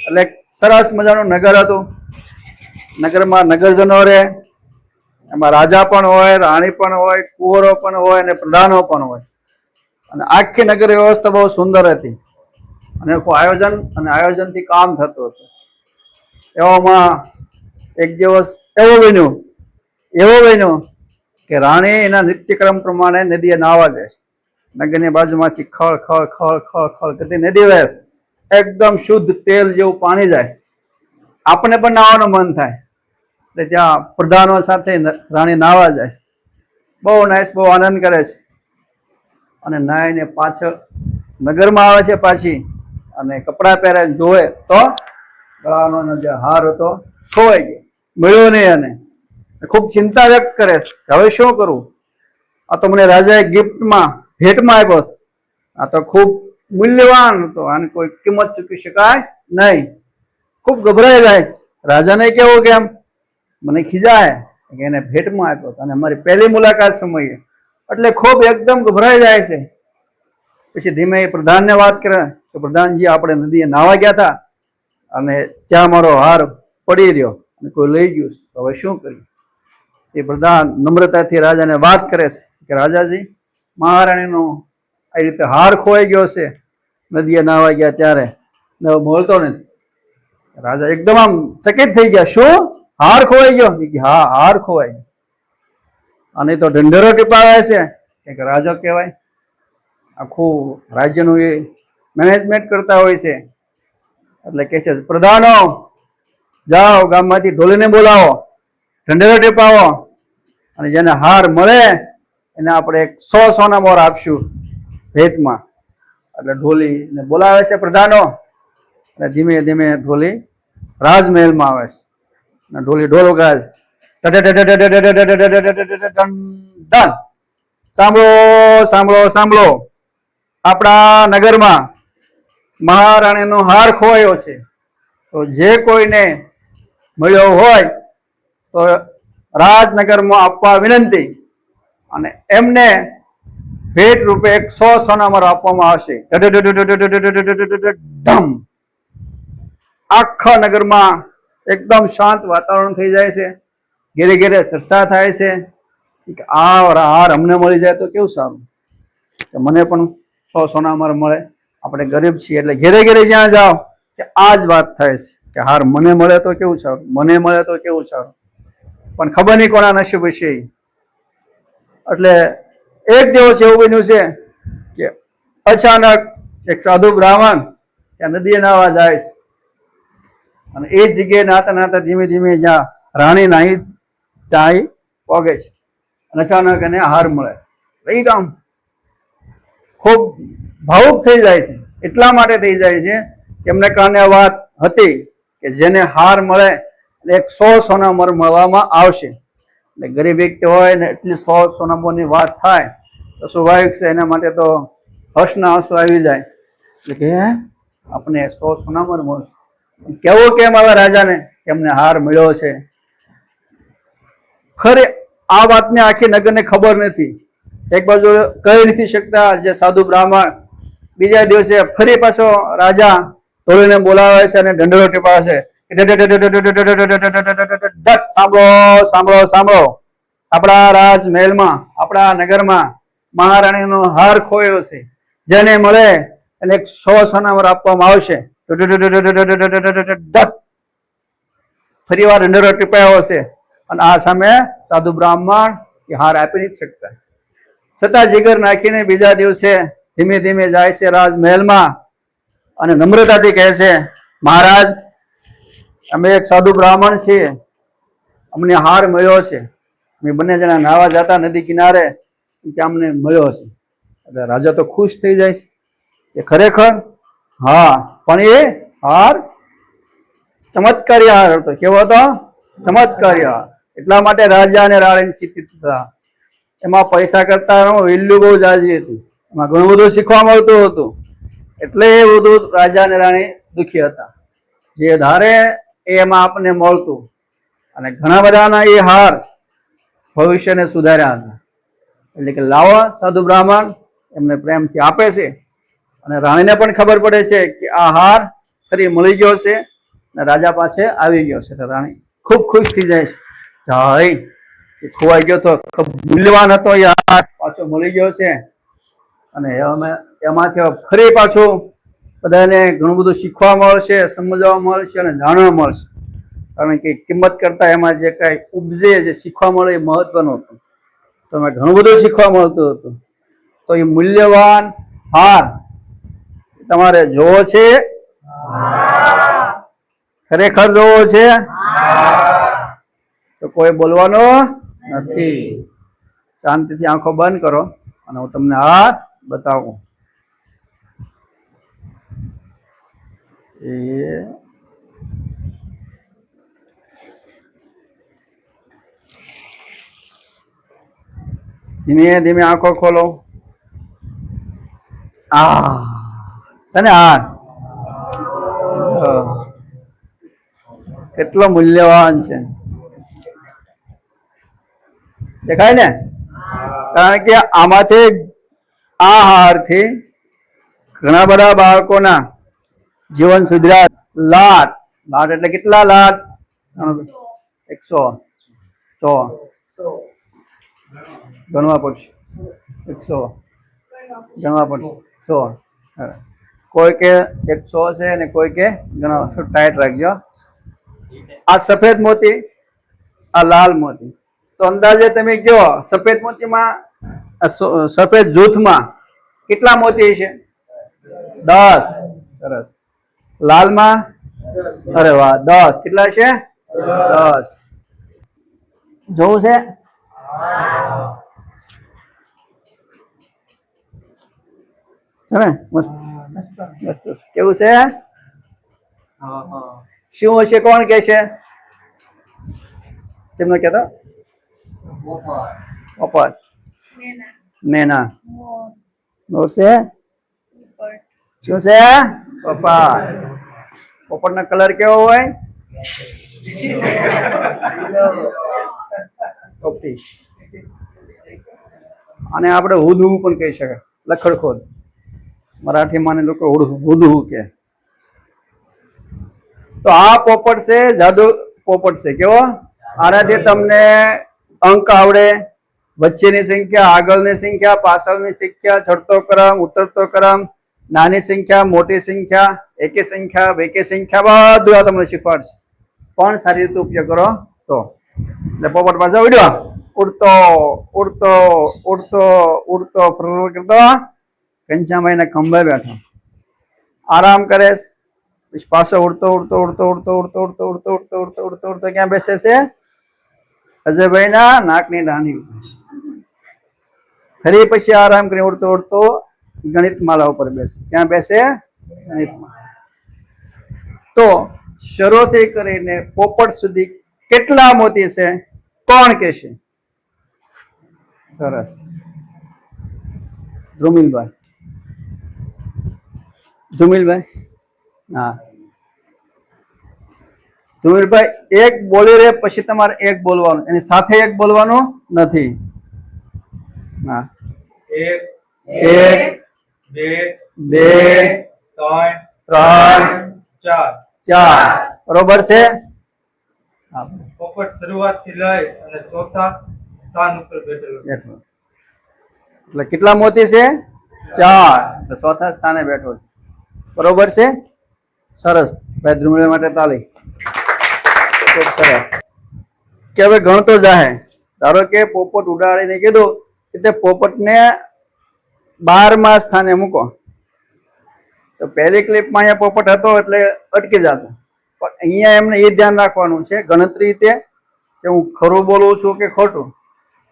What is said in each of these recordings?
એટલે સરસ મજાનું નગર હતું. નગરમાં નગરજનો રહે, એમાં રાજા પણ હોય, રાણી પણ હોય, કુંવરો પણ હોય અને પ્રધાનો પણ હોય. અને આખી નગર વ્યવસ્થા બહુ સુંદર હતી અને આયોજનથી કામ થતું હતું. એવામાં એક દિવસ એવો બન્યો કે રાણી એના નિત્યક્રમ પ્રમાણે નદીએ નાહવા જાય છે. નગરની બાજુમાંથી ખળ ખળ ખળ ખળ ખળ કરતી નદી વહે છે. એકદમ શુદ્ધ તેલ જેવું પાણી જાય. આપણને પણ નાહવાનું મન થાય એટલે ત્યાં પ્રધાનો સાથે રાણી નાહવા જાય છે. બહુ નાઈસ, બહુ આનંદ કરે છે. અને નાઈને પાછળ નગરમાં આવે છે પાછી, અને કપડાં પહેરે જોવે તો ગળાનો જે હાર હતો ખોવાઈ ગયો, મળ્યો નહીં. અને ખૂબ ચિંતા વ્યક્ત કરે છે, હવે શું કરવું? આ તો મને રાજાએ ગિફ્ટમાં ભેટમાં આપ્યો હતો. આ તો ખૂબ મૂલ્યવાન હતો, આની કોઈ કિંમત ચૂકી શકાય નહીં. ખૂબ ગભરાઈ જાય છે. રાજાને કેવું કે એમ મને ખીજાય કે એને ભેટમાં આપ્યો હતો અને મારી પહેલી મુલાકાત સમયે, એટલે ખૂબ એકદમ ગભરાઈ જાય છે. પછી ધીમે પ્રધાનને વાત કરે કે પ્રધાનજી, આપણે નદીએ નાહવા ગયા હતા અને ત્યાં મારો હાર પડી રહ્યો અને કોઈ લઈ ગયું છે, તો હવે શું કર્યું? એ પ્રધાન નમ્રતાથી રાજાને વાત કરે છે કે રાજાજી, મહારાણીનો આ રીતે હાર ખોવાઈ ગયો છે, નદીએ નાહવા ગયા ત્યારે મળતો નથી. રાજા એકદમ આમ ચકિત થઈ ગયા. શું, હાર ખોવાઈ ગયો? હા, હાર ખોવાઈ ગયો. અને તો ઢંઢેરો ટીપાવે છે કે રાજા કહેવાય, આખું રાજ્યનું એ મેનેજમેન્ટ કરતા હોય છે. એટલે કે છે, પ્રધાનો જાઓ, ગામમાંથી ઢોલીને બોલાવો, ઢંઢેરો ટીપાવો, અને જેને હાર મળે એને આપણે 100 સોના મોર આપશું ભેટમાં. એટલે ઢોલીને બોલાવે છે પ્રધાનો, અને ધીમે ધીમે ઢોલી રાજમહેલમાં આવે છે. અને ઢોલી ઢોલ વગાડે છે. સાંભળો સાંભળો સાંભળો, આપણા નગરમાં મહારાણીનો હાર ખોવાયો છે, તો જે કોઈને મળ્યો હોય તો રાજનગરમાં આપવા વિનંતી, અને એમને ભેટ રૂપે 100 સોનામર આપવામાં આવશે. આખા નગરમાં એકદમ શાંત વાતાવરણ થઈ જાય છે. ઘેરે ઘેરે ચર્ચા થાય છે કે આ હાર અમને મળી જાય તો કેવું સારું, કે મને પણ 100 સોનામર મળે, આપણે ગરીબ છીએ. એટલે ઘેરે ઘેરે જ્યાં જાઓ કે આ જ વાત થાય છે કે હાર મને મળે તો કેવું સારું, મને મળે તો કેવું સારું. પણ ખબર નહીં કોના નસીબ હશે. એટલે એક દિવસ એવું બન્યું છે કે અચાનક એક સાધુ બ્રાહ્મણ ત્યાં નદીએ નાહવા જાય છે. અને એ જ જગ્યાએ નાતા નાતા ધીમે ધીમે જ્યાં રાણી નાહી ત્યાં પોગે છે. અને અચાનક એને હાર મળે છે. એકદમ ખૂબ ભાવુક થઈ જાય છે. એટલા માટે થઈ જાય છે કે એમને કાને વાત હતી કે જેને હાર મળે 100 સોનામર મળવામાં આવશે. એટલે ગરીબ વ્યક્તિ હોય ને એટલી 100 સોનામરની વાત થાય તો સ્વાભાવિક છે એના માટે તો હર્ષના આંસુ આવી જાય. એટલે કે આપણે 100 સોનામર મળશે. કેવું કેમ આવે રાજાને કે એમને હાર મળ્યો છે? ખરી આ વાતને આખી નગરને ખબર નથી. એક બાજુ કહી નથી શકતા જે સાધુ બ્રાહ્મણ. બીજા દિવસે ફરી પાછો રાજા ઢોલીને બોલાવે છે અને ઢંઢેરો ટીપાવે છે. સાંભળો સાંભળો સાંભળો, આપણા રાજમહેલમાં, આપણા નગરમાં મહારાણીનો હાર ખોયો છે. જેને મળે એને 100 સોનામર આપવામાં આવશે. ફરી વાર ઢંઢેરો ટીપાયો છે. અને આ સામે સાધુ બ્રાહ્મણ એ હાર આપી નથી શકતા. છતાં જીગર નાખીને બીજા દિવસે ધીમે ધીમે જાય છે રાજમહેલમાં અને નમ્રતાથી કહે છે, મહારાજ, અમે એક સાધુ બ્રાહ્મણ છીએ, અમને હાર મળ્યો છે. અમે બંને જણા નાહવા જતા નદી કિનારે, ત્યાં અમને મળ્યો છે. એટલે રાજા તો ખુશ થઈ જાય છે કે ખરેખર? હા, પણ એ હાર ચમત્કારી હાર હતો. કેવો હતો? ચમત્કારી હાર. એટલા માટે રાજા અને રાણી ચિંતિત હતા. એમાં પૈસા કરતા વેલ્યુ બહુ જાજી હતી. એમાં ઘણું બધું શીખવા મળતું હતું. એટલે એ બધું રાજા અને રાણી દુખી હતા. જે ધારે એમાં આપણને મળતું. અને ઘણા બધાના એ હાર ભવિષ્યને સુધાર્યા હતા. એટલે કે લાવો સાધુ બ્રાહ્મણ એમને પ્રેમથી આપે છે. અને રાણીને પણ ખબર પડે છે કે આ હાર ફરી મળી ગયો છે. ને રાજા પાસે આવી ગયો છે. રાણી ખૂબ ખુશ થઈ જાય છે. હાય ખોવાઈ ગયો તો મૂલ્યવાન હતો યાર, પાછો મળી ગયો છે. અને એમાંથી ફરી પાછું બધાને ઘણું બધું શીખવા મળશે, સમજવા મળશે અને જાણવા મળશે. કારણ કે કિંમત કરતા એમાં જે કઈ ઉપજે, જે શીખવા મળે એ મહત્વનું હતું. તો એમાં ઘણું બધું શીખવા મળતું હતું. તો એ મૂલ્યવાન હાર તમારે જોવો છે, ખરેખર જોવો છે, તો કોઈ બોલવાનું નથી. શાંતિથી આંખો બંધ કરો અને હું તમને હાર બતાવું. ધીમે ધીમે આંખો ખોલો. છે ને હાર કેટલો મૂલ્યવાન છે, દેખાય ને? કારણ કે આમાંથી આ હારથી ઘણા બધા બાળકોના જીવન સુધર્યા. લાટ લાટ એટલે કેટલા લાટ? 100 ગણવા પડશે. 100 ગણવા પડશે. 100 કોઈ કે 100 છે અને કોઈ કે ગણવા. ટાઈટ રાખજો. આ સફેદ મોતી, આ લાલ મોતી. તો અંદાજે તમે કયો સફેદ મોતીમાં, સફેદ જૂથમાં કેટલા મોતી છે? 10. સરસ. લાલમાં? અરે વાહ, 10. કેટલા છે? 10. જોવું છે? મસ્ત મસ્ત. કેવું છે? શું હશે? કોણ કે છે? તેમને કહેતો પોપટ, મેના, મોર છે. શું છે? પોપટ. પોપટ નો કલર કેવો હોય? અને આપણે હુદહુ પણ કહી શકાય, લખડખોદ. મરાઠીમાં લોકો હુદહુ કે. તો આ પોપટ છે, જાદુ પોપટ છે. કેવો? આનાથી તમને અંક આવડે, વચ્ચેની સંખ્યા, આગળની સંખ્યા, પાછળની સંખ્યા, ચડતો ક્રમ, ઉતરતો ક્રમ, નાની સંખ્યા, મોટી સંખ્યા, એકી સંખ્યા, બેકી સંખ્યા, બધું આ તમને શીખવાડશે. પણ સારી રીતે ઉપયોગ કરો તો. એટલે પોપટ પાછો ઉડ્યો, ઉડતો ઉડતો ઉડતો ઉડતો કરતો ઘનશ્યામભાઈના ખંભે બેઠો, આરામ કરે. પાછો ઉડતો ઉડતો ઉડતો ઉડતો ઉડતો ઉડતો ઉડતો ઉડતો ઉડતો ઉડતો ઉડતો ક્યાં બેસે છે? અજયભાઈના નાકની ડાની. ફરી પછી આરામ કરી ઉડતો ઉડતો ગણિત માળા ઉપર બેસે. ક્યાં બેસે? ગણિતમાં. તો શરૂથી કરીને પોપટ સુધી કેટલા મોતી છે? કોણ કહેશે? સરસ. ધ્રુમિલભાઈ. ધ્રુમિલભાઈ. હા, ધ્રુમિલભાઈ એક બોલી રે પછી તમારે એક બોલવાનું, એની સાથે એક બોલવાનું નથી. હા. 1 2 3 4. બરોબર છે? પોપટ શરૂઆતથી લઈ અને ચોથા સ્થાન ઉપર બેઠેલો. એટલે કેટલા મોતી છે? 4. ચોથા સ્થાને બેઠો છે. બરોબર છે? સરસ. ભાઈ ધ્રુમિલ માટે તાળી. સરસ. કે હવે ગણતો જાહે. ધારો કે પોપટ ઉડાડીને કીધું કે તે પોપટને 12મા સ્થાને મૂકો. તો પહેલી ક્લિપમાં અહીંયા પોપટ હતો એટલે અટકી જતો. પણ અહીંયા એમને એ ધ્યાન રાખવાનું છે ગણતરી રીતે કે હું ખરું બોલું છું કે ખોટું,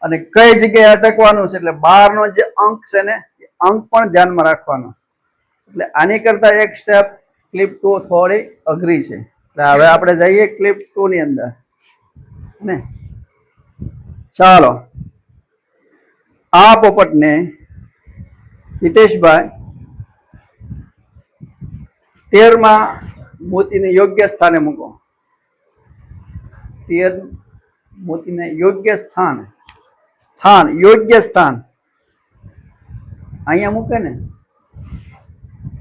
અને કઈ જગ્યાએ અટકવાનું છે. એટલે 12નો જે અંક છે ને, એ અંક પણ ધ્યાનમાં રાખવાનો. એટલે આની કરતા એક સ્ટેપ ક્લિપ 2 થોડી અઘરી છે. એટલે હવે આપણે જઈએ ક્લિપ 2 ની અંદર ને. ચાલો, આ પોપટને હિતેશભાઈ 13મા મોતીને યોગ્ય સ્થાને મૂકો. 13 મોતીને યોગ્ય સ્થાન, યોગ્ય સ્થાન અહીંયા મૂકે ને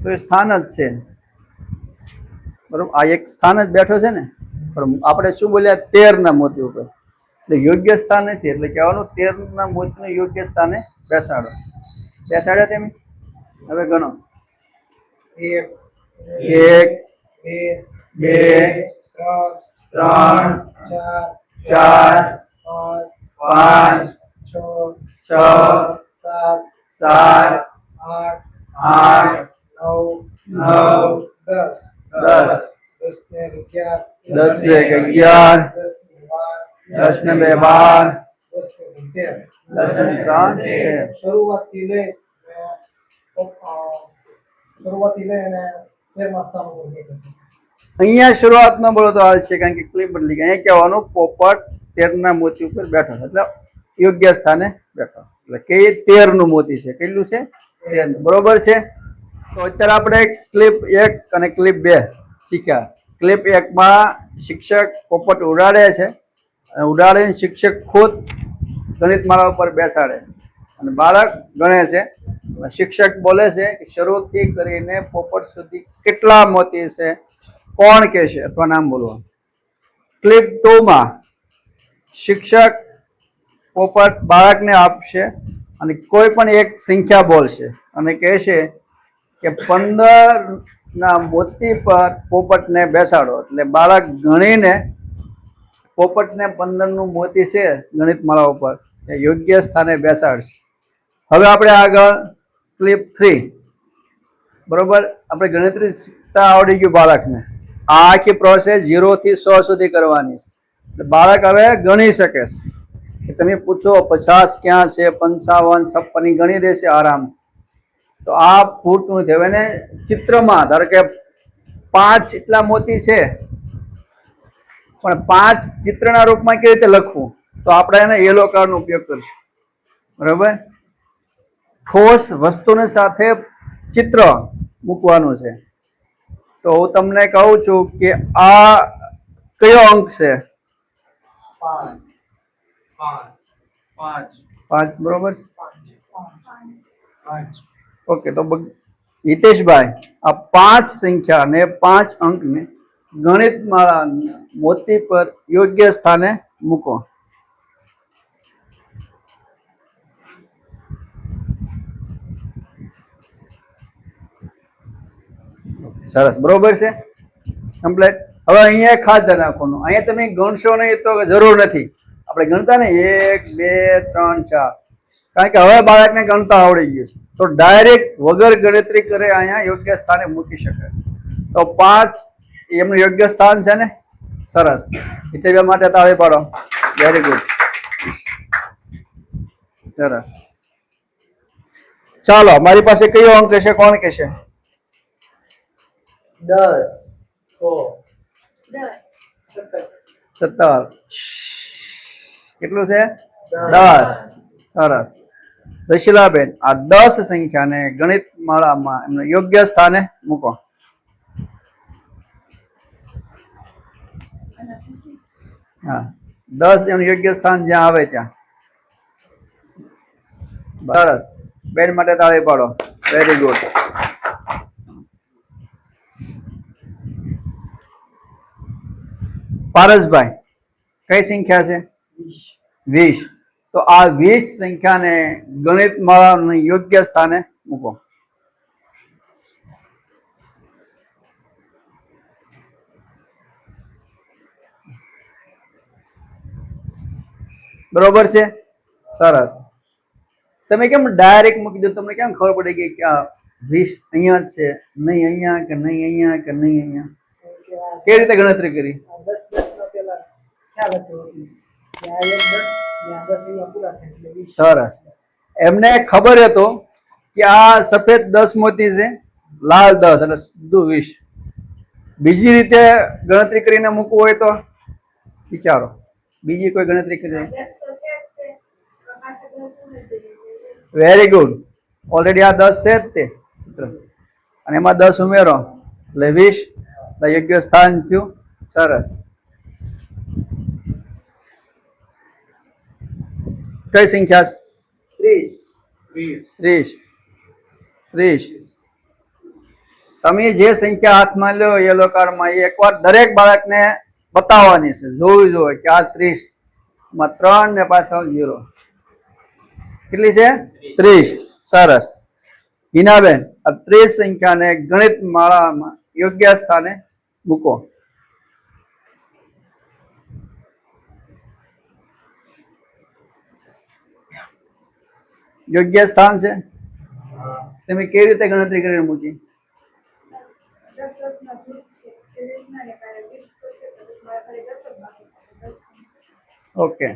તો એ સ્થાન જ છે. બરોબર, આ એક સ્થાન જ બેઠો છે ને, પણ આપણે શું બોલ્યા 13 ના મોતી ઉપર, એટલે યોગ્ય સ્થાન નથી, એટલે કહેવાનું 13 ના મોતીને યોગ્ય સ્થાને બેસાડો. બેસાડ્યા તેમ? હવે ગણો. 1 2 3 4 5 6 7 8 9 10 10 ને 11 10 ને 2 12 10 ને 3 13. શરૂઆતથી લઈ અને 13મા સ્થાન ઉપર બેઠો. અહીંયા શરૂઆત ન બોલો તો હાલ છે, કારણ કે ક્લિપ બદલી ગઈ. અહીંયા કહેવાનું પોપટ 13 ના મોતી ઉપર બેઠો છે, એટલે યોગ્ય સ્થાને બેઠો, એટલે કે 13 નું મોતી છે. કેટલું છે? 13. બરોબર છે. તો અત્યારે આપણે ક્લિપ 1 અને ક્લિપ 2 શીખ્યા. ક્લિપ 1 માં શિક્ષક પોપટ ઉડાડે છે, અને ઉડાડીને શિક્ષક ખુદ ગણિત માળા ઉપર બેસાડે છે, અને બાળક ગણે છે. શિક્ષક બોલે છે કે શરૂથી કરીને પોપટ સુધી કેટલા મોતી છે, કોણ કે છે, અથવા નામ બોલવાનું. ક્લિપ 2 માં શિક્ષક પોપટ બાળકને આપશે, અને કોઈ પણ એક સંખ્યા બોલશે અને કહેશે કે 15 ના મોતી પર પોપટને બેસાડો, એટલે બાળક ગણીને પોપટને 15 નું મોતી છે ગણિત માળા ઉપર એ યોગ્ય સ્થાને બેસાડશે. હવે આપણે આગળ ક્લિપ 3. બરોબર, આપણે ગણતરી શીખતા આવડી ગયું બાળકને. આ આખી પ્રોસેસ 0 થી 100 સુધી કરવાની છે, એટલે બાળક હવે ગણી શકે છે. તમે પૂછો 50 ક્યાં છે, 55 56 ગણી દેશે આરામ. તો આ પૂરતું નથી. હવે એને ચિત્રમાં, ધારો કે 5 એટલા મોતી છે, પણ 5 ચિત્રના રૂપમાં કેવી રીતે લખવું, તો આપણે એને યલો કાર્ડનો ઉપયોગ કરીશું. બરાબર, ઠોસ વસ્તુની સાથે ચિત્ર મૂકવાનું છે. તો હું તમને કહું છું કે આ કયો અંક છે? 5. બરોબર છે. ઓકે, તો હિતેશભાઈ, આ 5 સંખ્યા ને 5 અંકને ગણિત માળા મોતી પર યોગ્ય સ્થાને મૂકો. સરસ, બરોબર છે, કમ્પ્લીટ. હવે અહીંયા ખાસ ધ્યાન રાખવાનું, અહીંયા તમે ગણશો નહીં તો જરૂર નથી. આપણે ગણતા ને 1 2 3 4, કારણ કે હવે બાળકને ગણતા આવડી ગયું છે, તો ડાયરેક્ટ વગર ગણતરી કરે અહીંયા યોગ્ય સ્થાને મૂકી શકે છે. તો 5 એમનું યોગ્ય સ્થાન છે ને. સરસ, હિતેશભાઈ માટે તાળી પાડો. વેરી ગુડ, સરસ. ચાલો, મારી પાસે કયો અંક છે, કોણ કહેશે? 10 17. કેટલું છે? 10. સરસ. દશિલાબેન, આ 10 સંખ્યાને ગણિત માળામાં એમને યોગ્ય સ્થાને મૂકો. હા, 10 એનું યોગ્ય સ્થાન જ્યાં આવે ત્યાં. સરસ, બેન માટે તાળી પાડો. Very good. પારસભાઈ, કઈ સંખ્યા છે? 20. તો આ 20 સંખ્યાને ગણિત માળાનું યોગ્ય સ્થાને મૂકો. બરોબર છે, સરસ. તમે કેમ ડાયરેક્ટ મૂકી દો? તમને કેમ ખબર પડી ગઈ કે આ 20 અહીંયા જ છે, નહીં અહીંયા, કે નહીં અહીંયા, કે નહીં અહીંયા? કેવી રીતે ગણતરી કરી? 10 સરસ. એમને ખબર હતો કે આ સફેદ 10 મોતી છે, લાલ 10, એટલે સીધું 20. બીજી રીતે ગણતરી કરીને મૂકવું હોય તો વિચારો, બીજી કોઈ ગણતરી કરી? વેરી ગુડ, ઓલરેડી આ 10 છે જ તે ચિત્ર, અને એમાં 10 ઉમેરો એટલે 20, એટલે યોગ્ય સ્થાન થયું. સરસ. કઈ સંખ્યા? 30. તમે જે સંખ્યા હાથમાં લો યલો કાર્ડમાં એ એકવાર દરેક બાળકને બતાવવાની છે, જોવું જોઈએ કે આ 30 માં 3 ને પાછળ 0 કેટલી છે? 30. સરસ. હિનાબેન, આ 30 સંખ્યાને ગણિત માળામાં યોગ્ય સ્થાને મૂકો. યોગ્ય સ્થાન છે. તમે કેવી રીતે ગણતરી કરીને મૂકી? ઓકે,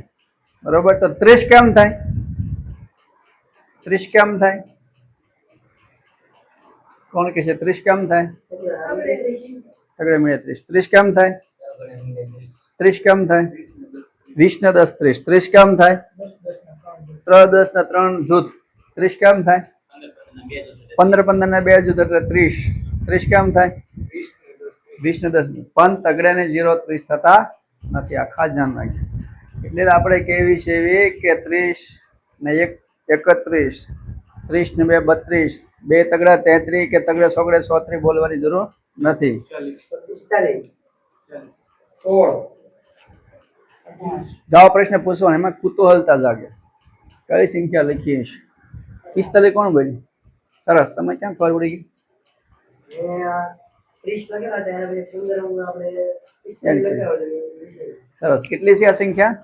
બરોબર. તો 30 કેમ થાય? 30 કેમ થાય? કોણ કહે છે 30 કેમ થાય? તગડે મળે 30 કેમ થાય? 30 કેમ થાય? 20 ને 10 30. 30 કેમ થાય? 10 ને 3 જૂથ. 30 કેમ થાય? 15 ને 2 જૂથ એટલે 30. 30 કેમ થાય? 20 ને 10. પણ તગડે ને 0 30 થતા નથી. આ ખાસ ધ્યાન રાખજો. એટલે આપણે કેવી છે એવી કે 30 ને 1 31, 30 ને 2 32, 2 તગડા 33 કે તગડે સોગડે 34 બોલવાની જરૂર નથી. 16 જાઓ પ્રશ્ન પૂછવાનો, એમાં કુતૂહલતા જાગે. કઈ સંખ્યા લખીએ છે? 45 કોણ બોલ્યું? સરસ. તમે ક્યાં ખબર પડી ગઈ? 30 લખેલા હતા અને 15 આપણે 45 લખ્યા હતા. સરસ. કેટલી છે આ સંખ્યા?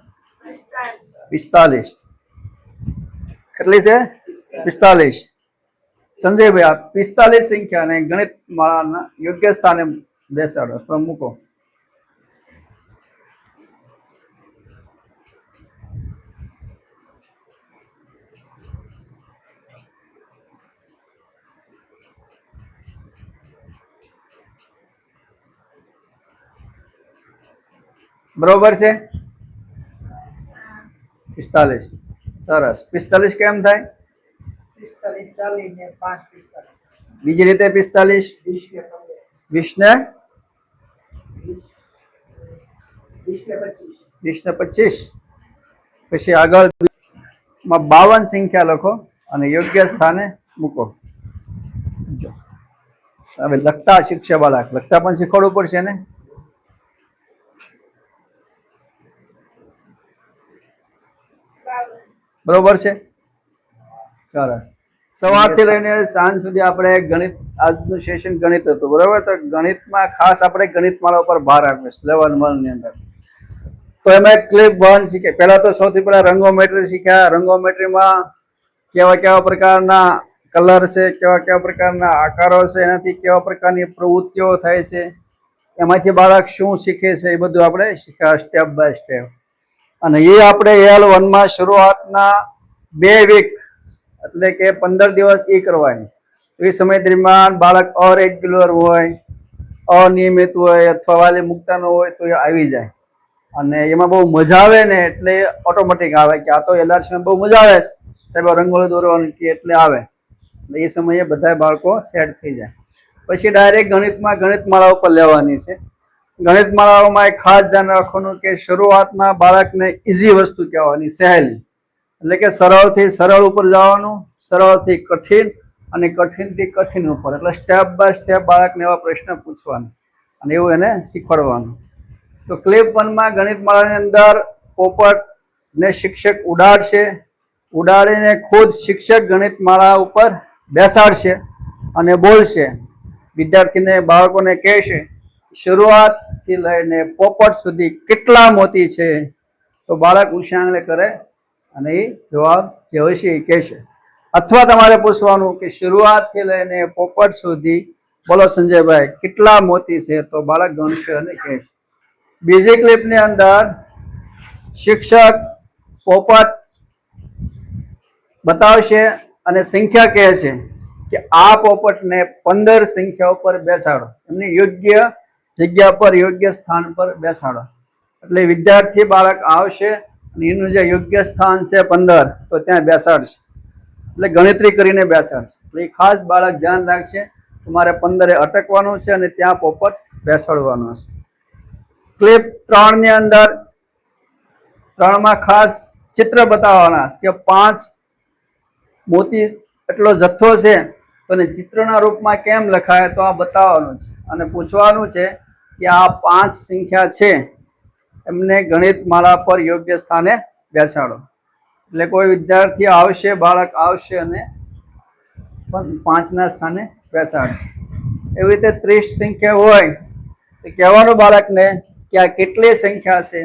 45. કેટલી છે? 45. સંજયભાઈ, આ 45 સંખ્યાને ગણિત માળાના યોગ્ય સ્થાને બેસાડો અથવા મૂકો. બરોબર છે? 45. સરસ. 45 કેમ થાય? 45 40 ને 5 45. બીજી રીતે 45 20 ને 15 20 ને 25. પછી આગળ 52 સંખ્યા લખો અને યોગ્ય સ્થાને મૂકો. જો હવે લખતા શીખશે બાળક, લખતા પણ શીખવાડવું પડશે ને. બરોબર છે? સરસ. સવારથી લઈને સાંજ સુધી આપણે ગણિત, આજનું સેશન ગણિત હતું, બરોબર. તો ગણિતમાં ખાસ આપણે ગણિત માળા ઉપર ભાર આપ્યો છે લેવલ 1 ની અંદર. તો એમાં ક્લિપ 1 શીખે. પહેલા તો સૌથી પહેલા રંગોમેટ્રી શીખ્યા. રંગોમેટ્રીમાં કેવા કેવા પ્રકારના કલર છે, કેવા કેવા પ્રકારના આકારો છે, એનાથી કેવા પ્રકારની પ્રવૃત્તિઓ થાય છે, એમાંથી બાળક શું શીખે છે, એ બધું આપણે શીખ્યા સ્ટેપ બાય સ્ટેપ. અને એ આપણે L1 માં શરૂઆતના 2 વીક એટલે કે 15 દિવસ એ કરવાની. એ સમય દરમિયાન બાળક અરેગ્યુલર હોય, અનિયમિત હોય અથવા વાલી મૂકતા ન હોય તો એ આવી જાય. અને એમાં બહુ મજા આવે ને એટલે ઓટોમેટિક આવે કે આ તો LRC બહુ મજા આવે સાહેબ, રંગોળી દોરવાની કે એટલે આવે. એટલે એ સમયે બધા બાળકો સેટ થઈ જાય. પછી ડાયરેક્ટ ગણિતમાં ગણિત માળા ઉપર લેવાની છે. ગણિત માળાઓમાં એક ખાસ ધ્યાન રાખવાનું કે શરૂઆતમાં બાળકને ઈઝી વસ્તુ કહેવાની, સહેલી. એટલે કે સરળથી સરળ ઉપર જવાનું, સરળથી કઠિન અને કઠિનથી કઠિન ઉપર. એટલે સ્ટેપ બાય સ્ટેપ બાળકને એવા પ્રશ્ન પૂછવાના અને એવું એને શીખવાડવાનું. તો ક્લિપ 1 માં ગણિત માળાની અંદર પોપટને શિક્ષક ઉડાડશે. ઉડાડીને ખુદ શિક્ષક ગણિત માળા ઉપર બેસાડશે અને બોલશે. વિદ્યાર્થીને, બાળકોને કહેશે શરૂઆતથી લઈને પોપટ સુધી કેટલા મોતી છે? તો બાળક ઊંચી આંગળી કરે અને એ જવાબ જે હોય છે એ કહેશે. અથવા તમારે પૂછવાનું કે શરૂઆતથી લઈને પોપટ સુધી બોલો સંજયભાઈ કેટલા મોતી છે? તો બાળક ગણશે અને કહેશે. બીજી ક્લિપની અંદર શિક્ષક પોપટ બતાવશે અને સંખ્યા કહે છે કે આ પોપટને 15 સંખ્યા ઉપર બેસાડો, એમની યોગ્ય જગ્યા પર યોગ્ય સ્થાન પર બેસાડો. એટલે વિદ્યાર્થી બાળક આવશે અને એનું જે યોગ્ય સ્થાન છે 15 તો ત્યાં બેસાડશે. એટલે ગણતરી કરીને બેસાડશે. એટલે એ ખાસ બાળક ધ્યાન રાખશે, તમારે 15 અટકવાનું છે અને ત્યાં પોપટ બેસાડવાનો છે. ક્લિપ 3 ની અંદર 3 માં ખાસ ચિત્ર બતાવવાના કે 5 મોતી એટલો જથ્થો છે તો એને ચિત્રના રૂપમાં કેમ લખાય તો આ બતાવવાનું છે અને પૂછવાનું છે કે આ 5 સંખ્યા છે એમને ગણિત માળા પર યોગ્ય સ્થાને બેસાડો. એટલે કોઈ વિદ્યાર્થી આવશે, બાળક આવશે અને 5ના સ્થાને બેસાડે. એવી રીતે 30 સંખ્યા હોય તો કહેવાનું બાળકને કે આ કેટલી સંખ્યા છે,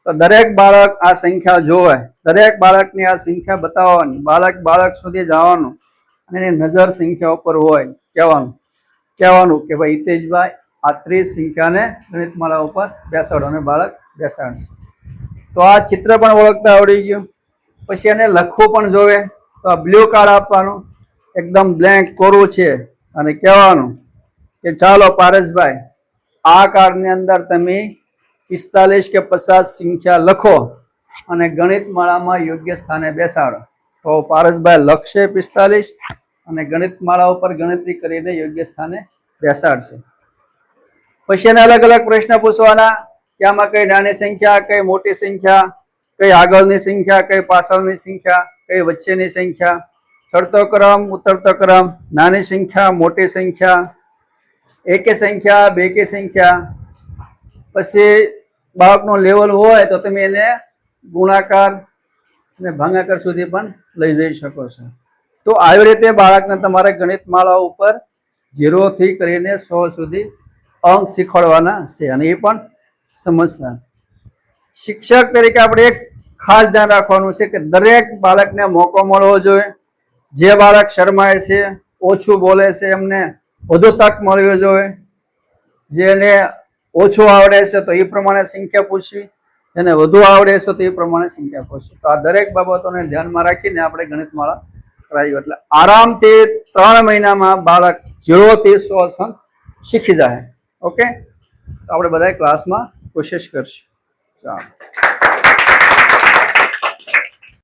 તો દરેક બાળક આ સંખ્યા જોવે, દરેક બાળકની આ સંખ્યા બતાવવાની, બાળક સુધી જવાનું અને એની નજર સંખ્યા ઉપર હોય. કહેવાનું કે ભાઈ હિતેશભાઈ આ 30 સંખ્યાને ગણિતમાળા ઉપર બેસાડો અને બાળક બેસાડશે. તો આ ચિત્ર પણ ઓળખતા આવડી ગયું. પછી એને લખવું પણ જોવે તો આ બ્લુ કાર્ડ આપવાનું, એકદમ બ્લેન્ક કોરું છે, અને કહેવાનું કે ચાલો પારસભાઈ આ કાર્ડની અંદર તમે 45 કે 50 સંખ્યા લખો અને ગણિતમાળામાં યોગ્ય સ્થાને બેસાડો. તો પારસભાઈ લખશે 45 અને ગણિતમાળા ઉપર ગણતરી કરીને યોગ્ય સ્થાને બેસાડશે. પછી એને અલગ અલગ પ્રશ્ન પૂછવાના કે આમાં કઈ નાની સંખ્યા, કઈ મોટી સંખ્યા, કઈ આગળની સંખ્યા, કઈ પાછળની સંખ્યા, કઈ વચ્ચેની સંખ્યા, ચડતો ક્રમ, ઉતરતો ક્રમ, નાની સંખ્યા, મોટી સંખ્યા, એકી સંખ્યા, બેકી સંખ્યા. પછી બાળકનું લેવલ હોય તો તમે એને ગુણાકાર અને ભાગાકાર સુધી પણ લઈ જઈ શકો છો. તો આવી રીતે બાળકને તમારે ગણિતમાળા ઉપર 0 થી કરીને 100 સુધી અંક શીખવાડવાના છે અને એ પણ સમજતા. શિક્ષક તરીકે આપણે એક ખાસ ધ્યાન રાખવાનું છે કે દરેક બાળકને મોકો મળવો જોઈએ. જે બાળક શરમાય છે, ઓછું બોલે છે, એમને વધુ તક મળવી જોઈએ. જેને ઓછું આવડે છે તો એ પ્રમાણે સંખ્યા પૂછવી, એને વધુ આવડે છે તો એ પ્રમાણે સંખ્યા પૂછવી. તો આ દરેક બાબતોને ધ્યાનમાં રાખીને આપણે ગણિતમાળા કરાવી એટલે આરામથી 3 મહિનામાં બાળક 0 થી 100 અંક શીખી જાય. ઓકે, તો આપણે બધા ક્લાસમાં કોશિશ કરશું. ચાલો.